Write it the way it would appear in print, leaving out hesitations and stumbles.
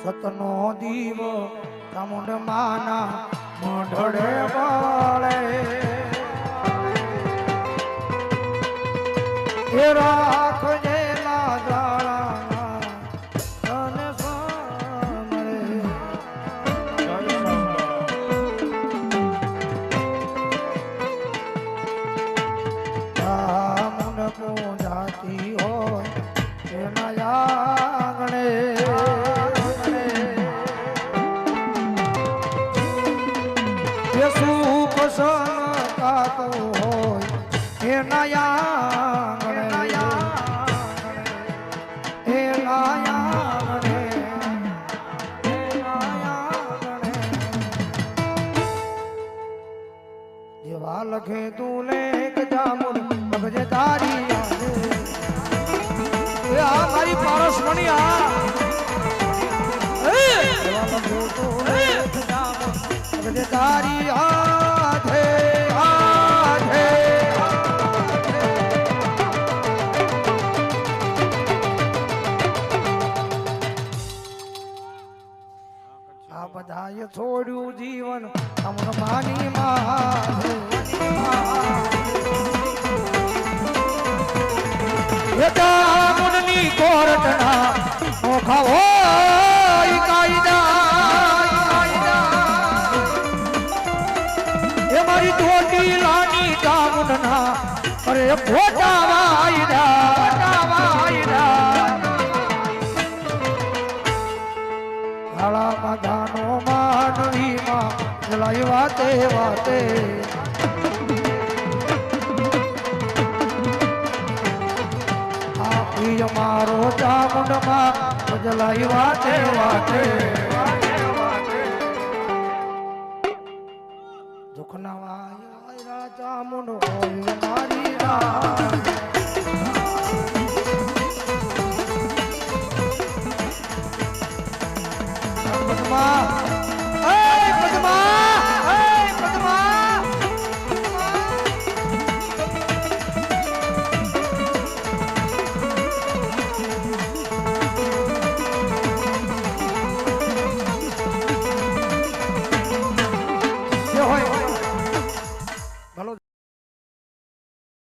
સતનો દીવો ચામુંડ માના મોઢડે બાળે એ રાખજે લાજાળા અને સામરે ચામુંડ પૂજાતી હોય એના આંગણે સુખ સંતાતો હોય એના આંગણે જેવા લખે તું લેખ જામુન ભગજે તારી આ મારી પારસ મણી આ જેવા લખે તું લેખ જામુન ભગજે તારી આધે આધે આ બધાએ છોડ્યું જીવન અમન માની માધે મુનની કોરટના નોખા હોય કાયદા એ મારી ધોટી લાની ચામુંડના અરે ફોટા વાયદા કાળા માધાનો માનવીમાં જલાઈ વાતે વાતે મારો ચામુંડમાં જલાઈ વાતે વાતે દુઃખના વાયરા ચામુંડ હોય મારી રાત